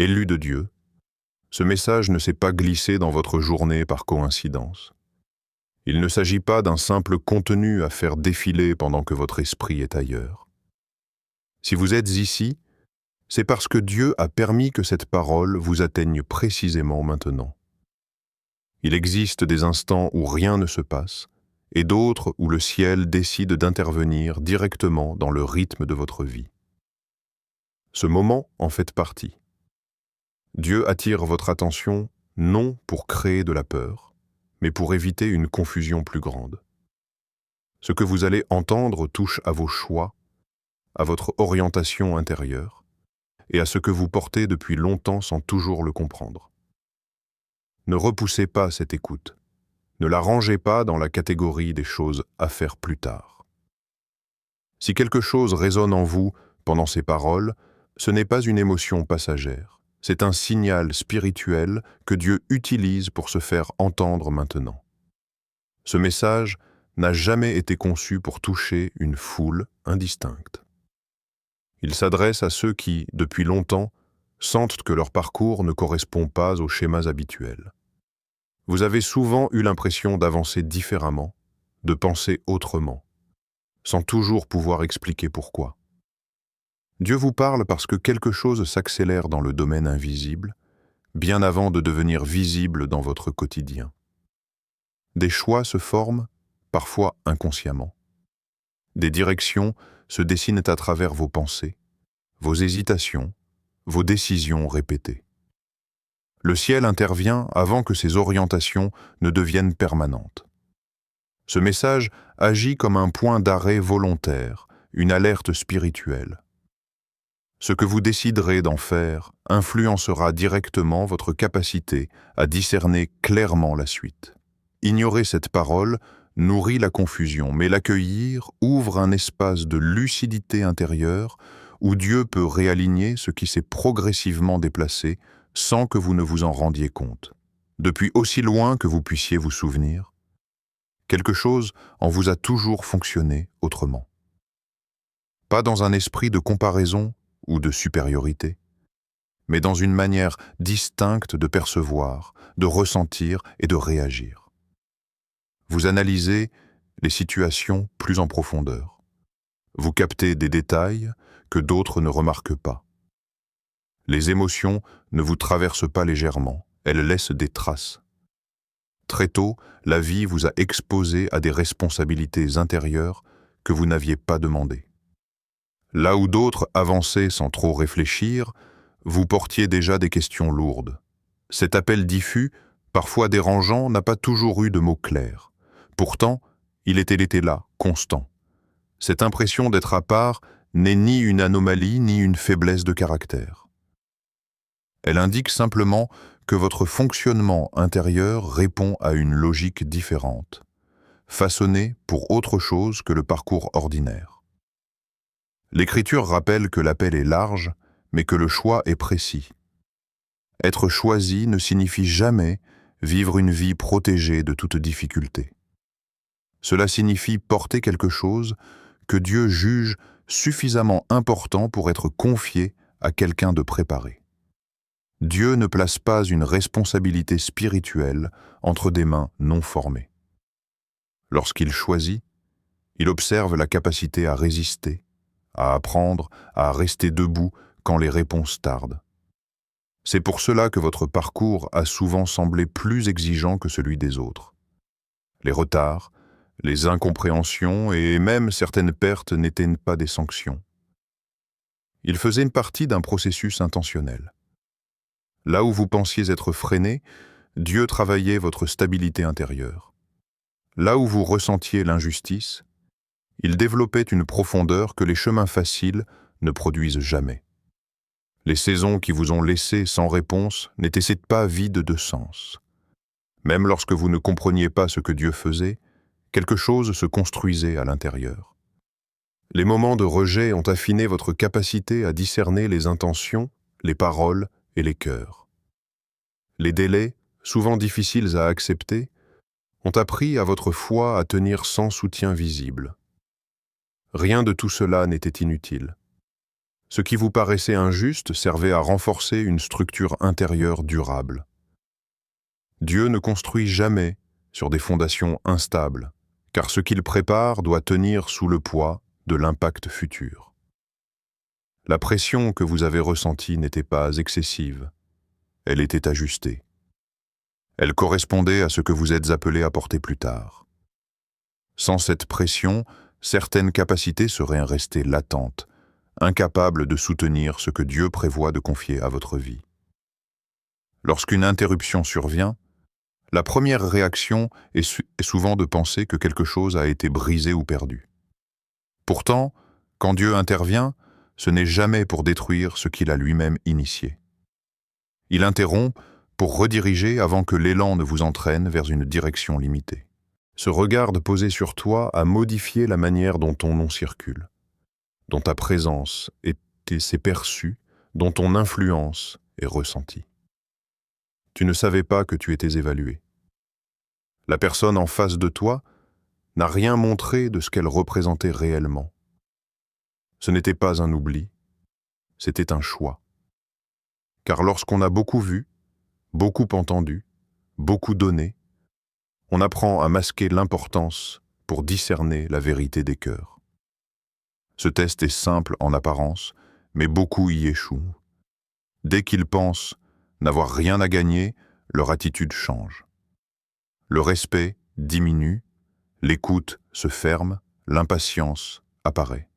Élu de Dieu, ce message ne s'est pas glissé dans votre journée par coïncidence. Il ne s'agit pas d'un simple contenu à faire défiler pendant que votre esprit est ailleurs. Si vous êtes ici, c'est parce que Dieu a permis que cette parole vous atteigne précisément maintenant. Il existe des instants où rien ne se passe, et d'autres où le ciel décide d'intervenir directement dans le rythme de votre vie. Ce moment en fait partie. Dieu attire votre attention non pour créer de la peur, mais pour éviter une confusion plus grande. Ce que vous allez entendre touche à vos choix, à votre orientation intérieure, et à ce que vous portez depuis longtemps sans toujours le comprendre. Ne repoussez pas cette écoute. Ne la rangez pas dans la catégorie des choses à faire plus tard. Si quelque chose résonne en vous pendant ces paroles, ce n'est pas une émotion passagère. C'est un signal spirituel que Dieu utilise pour se faire entendre maintenant. Ce message n'a jamais été conçu pour toucher une foule indistincte. Il s'adresse à ceux qui, depuis longtemps, sentent que leur parcours ne correspond pas aux schémas habituels. Vous avez souvent eu l'impression d'avancer différemment, de penser autrement, sans toujours pouvoir expliquer pourquoi. Dieu vous parle parce que quelque chose s'accélère dans le domaine invisible, bien avant de devenir visible dans votre quotidien. Des choix se forment, parfois inconsciemment. Des directions se dessinent à travers vos pensées, vos hésitations, vos décisions répétées. Le ciel intervient avant que ces orientations ne deviennent permanentes. Ce message agit comme un point d'arrêt volontaire, une alerte spirituelle. Ce que vous déciderez d'en faire influencera directement votre capacité à discerner clairement la suite. Ignorer cette parole nourrit la confusion, mais l'accueillir ouvre un espace de lucidité intérieure où Dieu peut réaligner ce qui s'est progressivement déplacé sans que vous ne vous en rendiez compte. Depuis aussi loin que vous puissiez vous souvenir, quelque chose en vous a toujours fonctionné autrement. Pas dans un esprit de comparaison ou de supériorité, mais dans une manière distincte de percevoir, de ressentir et de réagir. Vous analysez les situations plus en profondeur. Vous captez des détails que d'autres ne remarquent pas. Les émotions ne vous traversent pas légèrement, elles laissent des traces. Très tôt, la vie vous a exposé à des responsabilités intérieures que vous n'aviez pas demandées. Là où d'autres avançaient sans trop réfléchir, vous portiez déjà des questions lourdes. Cet appel diffus, parfois dérangeant, n'a pas toujours eu de mots clairs. Pourtant, il était là, constant. Cette impression d'être à part n'est ni une anomalie ni une faiblesse de caractère. Elle indique simplement que votre fonctionnement intérieur répond à une logique différente, façonnée pour autre chose que le parcours ordinaire. L'Écriture rappelle que l'appel est large, mais que le choix est précis. Être choisi ne signifie jamais vivre une vie protégée de toute difficulté. Cela signifie porter quelque chose que Dieu juge suffisamment important pour être confié à quelqu'un de préparé. Dieu ne place pas une responsabilité spirituelle entre des mains non formées. Lorsqu'il choisit, il observe la capacité à résister, à apprendre, à rester debout quand les réponses tardent. C'est pour cela que votre parcours a souvent semblé plus exigeant que celui des autres. Les retards, les incompréhensions et même certaines pertes n'étaient pas des sanctions. Ils faisaient une partie d'un processus intentionnel. Là où vous pensiez être freiné, Dieu travaillait votre stabilité intérieure. Là où vous ressentiez l'injustice, il développait une profondeur que les chemins faciles ne produisent jamais. Les saisons qui vous ont laissé sans réponse n'étaient pas vides de sens. Même lorsque vous ne compreniez pas ce que Dieu faisait, quelque chose se construisait à l'intérieur. Les moments de rejet ont affiné votre capacité à discerner les intentions, les paroles et les cœurs. Les délais, souvent difficiles à accepter, ont appris à votre foi à tenir sans soutien visible. Rien de tout cela n'était inutile. Ce qui vous paraissait injuste servait à renforcer une structure intérieure durable. Dieu ne construit jamais sur des fondations instables, car ce qu'il prépare doit tenir sous le poids de l'impact futur. La pression que vous avez ressentie n'était pas excessive, elle était ajustée. Elle correspondait à ce que vous êtes appelé à porter plus tard. Sans cette pression, certaines capacités seraient restées latentes, incapables de soutenir ce que Dieu prévoit de confier à votre vie. Lorsqu'une interruption survient, la première réaction est souvent de penser que quelque chose a été brisé ou perdu. Pourtant, quand Dieu intervient, ce n'est jamais pour détruire ce qu'il a lui-même initié. Il interrompt pour rediriger avant que l'élan ne vous entraîne vers une direction limitée. Ce regard posé sur toi a modifié la manière dont ton nom circule, dont ta présence s'est perçue, dont ton influence est ressentie. Tu ne savais pas que tu étais évalué. La personne en face de toi n'a rien montré de ce qu'elle représentait réellement. Ce n'était pas un oubli, c'était un choix. Car lorsqu'on a beaucoup vu, beaucoup entendu, beaucoup donné, on apprend à masquer l'importance pour discerner la vérité des cœurs. Ce test est simple en apparence, mais beaucoup y échouent. Dès qu'ils pensent n'avoir rien à gagner, leur attitude change. Le respect diminue, l'écoute se ferme, l'impatience apparaît.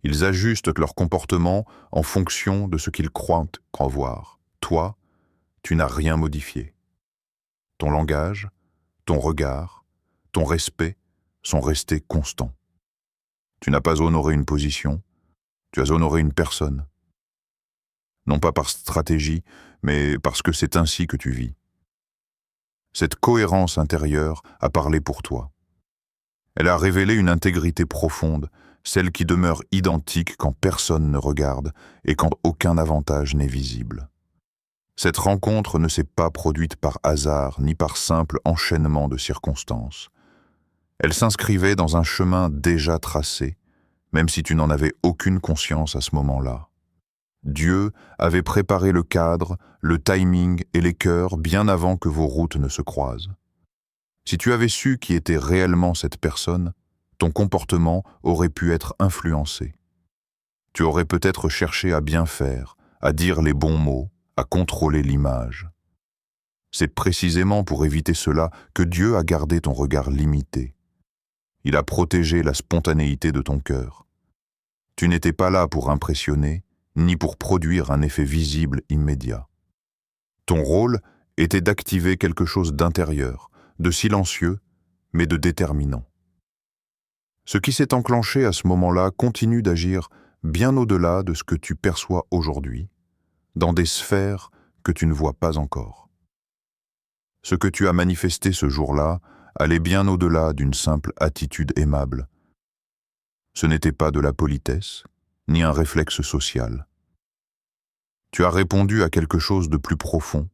Ils ajustent leur comportement en fonction de ce qu'ils croient en voir. Toi, tu n'as rien modifié. Ton langage, ton regard, ton respect sont restés constants. Tu n'as pas honoré une position, tu as honoré une personne. Non pas par stratégie, mais parce que c'est ainsi que tu vis. Cette cohérence intérieure a parlé pour toi. Elle a révélé une intégrité profonde, celle qui demeure identique quand personne ne regarde et quand aucun avantage n'est visible. Cette rencontre ne s'est pas produite par hasard ni par simple enchaînement de circonstances. Elle s'inscrivait dans un chemin déjà tracé, même si tu n'en avais aucune conscience à ce moment-là. Dieu avait préparé le cadre, le timing et les cœurs bien avant que vos routes ne se croisent. Si tu avais su qui était réellement cette personne, ton comportement aurait pu être influencé. Tu aurais peut-être cherché à bien faire, à dire les bons mots, à contrôler l'image. C'est précisément pour éviter cela que Dieu a gardé ton regard limité. Il a protégé la spontanéité de ton cœur. Tu n'étais pas là pour impressionner, ni pour produire un effet visible immédiat. Ton rôle était d'activer quelque chose d'intérieur, de silencieux, mais de déterminant. Ce qui s'est enclenché à ce moment-là continue d'agir bien au-delà de ce que tu perçois aujourd'hui, dans des sphères que tu ne vois pas encore. Ce que tu as manifesté ce jour-là allait bien au-delà d'une simple attitude aimable. Ce n'était pas de la politesse, ni un réflexe social. Tu as répondu à quelque chose de plus profond,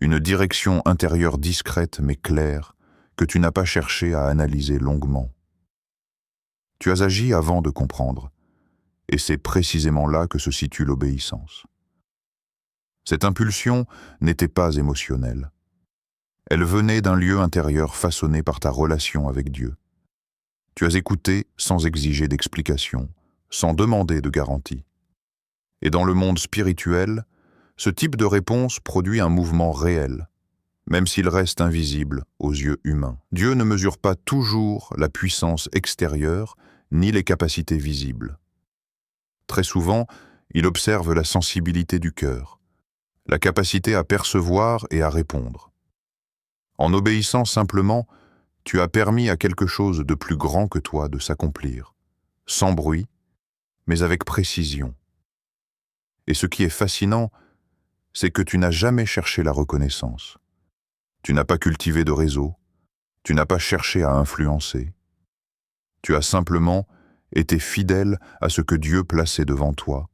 une direction intérieure discrète mais claire que tu n'as pas cherché à analyser longuement. Tu as agi avant de comprendre, et c'est précisément là que se situe l'obéissance. Cette impulsion n'était pas émotionnelle. Elle venait d'un lieu intérieur façonné par ta relation avec Dieu. Tu as écouté sans exiger d'explication, sans demander de garantie. Et dans le monde spirituel, ce type de réponse produit un mouvement réel, même s'il reste invisible aux yeux humains. Dieu ne mesure pas toujours la puissance extérieure ni les capacités visibles. Très souvent, il observe la sensibilité du cœur, la capacité à percevoir et à répondre. En obéissant simplement, tu as permis à quelque chose de plus grand que toi de s'accomplir, sans bruit, mais avec précision. Et ce qui est fascinant, c'est que tu n'as jamais cherché la reconnaissance. Tu n'as pas cultivé de réseau, tu n'as pas cherché à influencer. Tu as simplement été fidèle à ce que Dieu plaçait devant toi,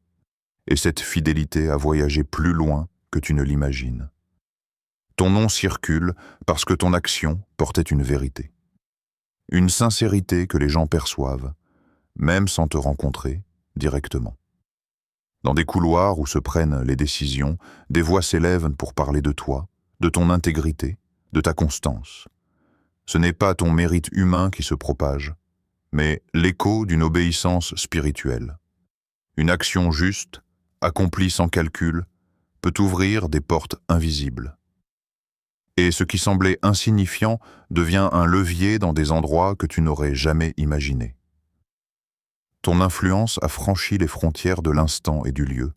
et cette fidélité a voyagé plus loin que tu ne l'imagines. Ton nom circule parce que ton action portait une vérité. Une sincérité que les gens perçoivent, même sans te rencontrer directement. Dans des couloirs où se prennent les décisions, des voix s'élèvent pour parler de toi, de ton intégrité, de ta constance. Ce n'est pas ton mérite humain qui se propage, mais l'écho d'une obéissance spirituelle. Une action juste, accomplie sans calcul, peut ouvrir des portes invisibles. Et ce qui semblait insignifiant devient un levier dans des endroits que tu n'aurais jamais imaginés. Ton influence a franchi les frontières de l'instant et du lieu.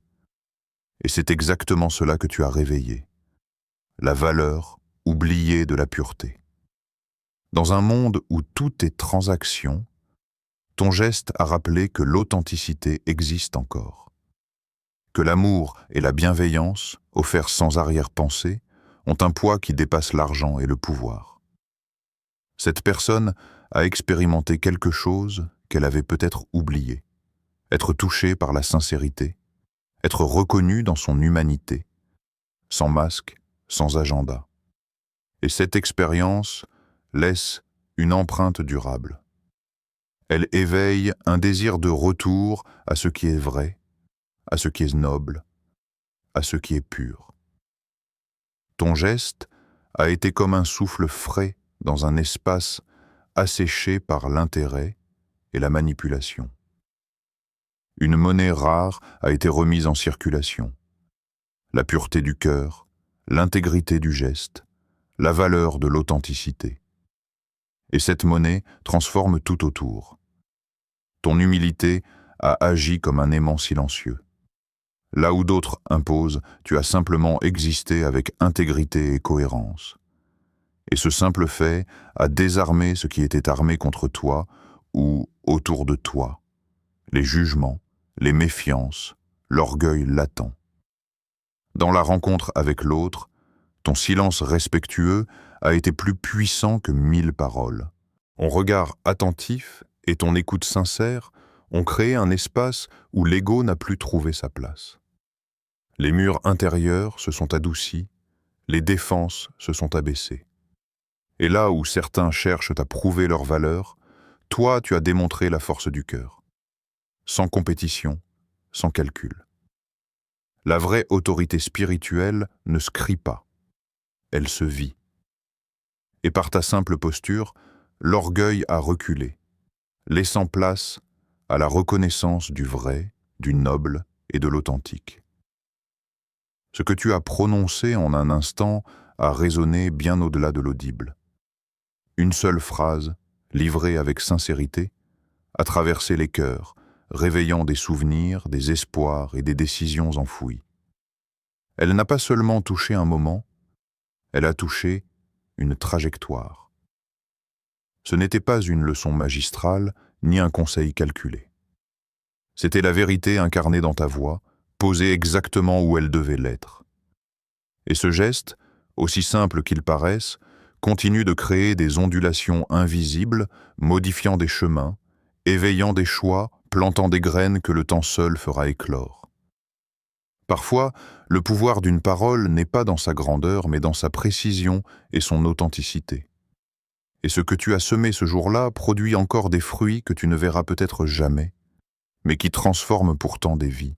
Et c'est exactement cela que tu as réveillé. La valeur oubliée de la pureté. Dans un monde où tout est transaction, ton geste a rappelé que l'authenticité existe encore. Que l'amour et la bienveillance, offerts sans arrière-pensée, ont un poids qui dépasse l'argent et le pouvoir. Cette personne a expérimenté quelque chose qu'elle avait peut-être oublié. Être touchée par la sincérité, être reconnue dans son humanité, sans masque, sans agenda. Et cette expérience laisse une empreinte durable. Elle éveille un désir de retour à ce qui est vrai, à ce qui est noble, à ce qui est pur. Ton geste a été comme un souffle frais dans un espace asséché par l'intérêt et la manipulation. Une monnaie rare a été remise en circulation. La pureté du cœur, l'intégrité du geste, la valeur de l'authenticité. Et cette monnaie transforme tout autour. Ton humilité a agi comme un aimant silencieux. Là où d'autres imposent, tu as simplement existé avec intégrité et cohérence. Et ce simple fait a désarmé ce qui était armé contre toi ou autour de toi. Les jugements, les méfiances, l'orgueil latent. Dans la rencontre avec l'autre, ton silence respectueux a été plus puissant que 1000 paroles. Ton regard attentif et ton écoute sincère ont créé un espace où l'ego n'a plus trouvé sa place. Les murs intérieurs se sont adoucis, les défenses se sont abaissées. Et là où certains cherchent à prouver leur valeur, toi tu as démontré la force du cœur. Sans compétition, sans calcul. La vraie autorité spirituelle ne se crie pas, elle se vit. Et par ta simple posture, l'orgueil a reculé, laissant place à la reconnaissance du vrai, du noble et de l'authentique. Ce que tu as prononcé en un instant a résonné bien au-delà de l'audible. Une seule phrase, livrée avec sincérité, a traversé les cœurs, réveillant des souvenirs, des espoirs et des décisions enfouies. Elle n'a pas seulement touché un moment, elle a touché une trajectoire. Ce n'était pas une leçon magistrale, ni un conseil calculé. C'était la vérité incarnée dans ta voix, posée exactement où elle devait l'être. Et ce geste, aussi simple qu'il paraisse, continue de créer des ondulations invisibles, modifiant des chemins, éveillant des choix, plantant des graines que le temps seul fera éclore. Parfois, le pouvoir d'une parole n'est pas dans sa grandeur, mais dans sa précision et son authenticité. Et ce que tu as semé ce jour-là produit encore des fruits que tu ne verras peut-être jamais, mais qui transforment pourtant des vies.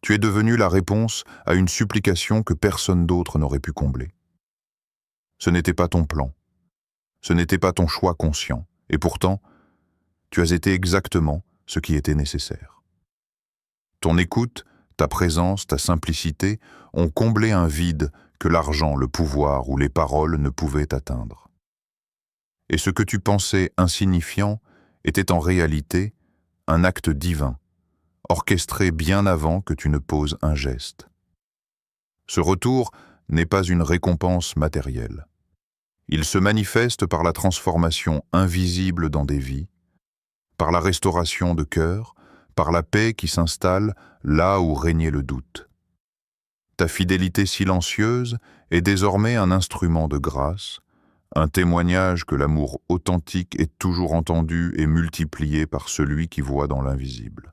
Tu es devenu la réponse à une supplication que personne d'autre n'aurait pu combler. Ce n'était pas ton plan, ce n'était pas ton choix conscient, et pourtant, tu as été exactement ce qui était nécessaire. Ton écoute, ta présence, ta simplicité ont comblé un vide que l'argent, le pouvoir ou les paroles ne pouvaient atteindre. Et ce que tu pensais insignifiant était en réalité un acte divin, orchestré bien avant que tu ne poses un geste. Ce retour n'est pas une récompense matérielle. Il se manifeste par la transformation invisible dans des vies, par la restauration de cœur, par la paix qui s'installe là où régnait le doute. Ta fidélité silencieuse est désormais un instrument de grâce, un témoignage que l'amour authentique est toujours entendu et multiplié par celui qui voit dans l'invisible.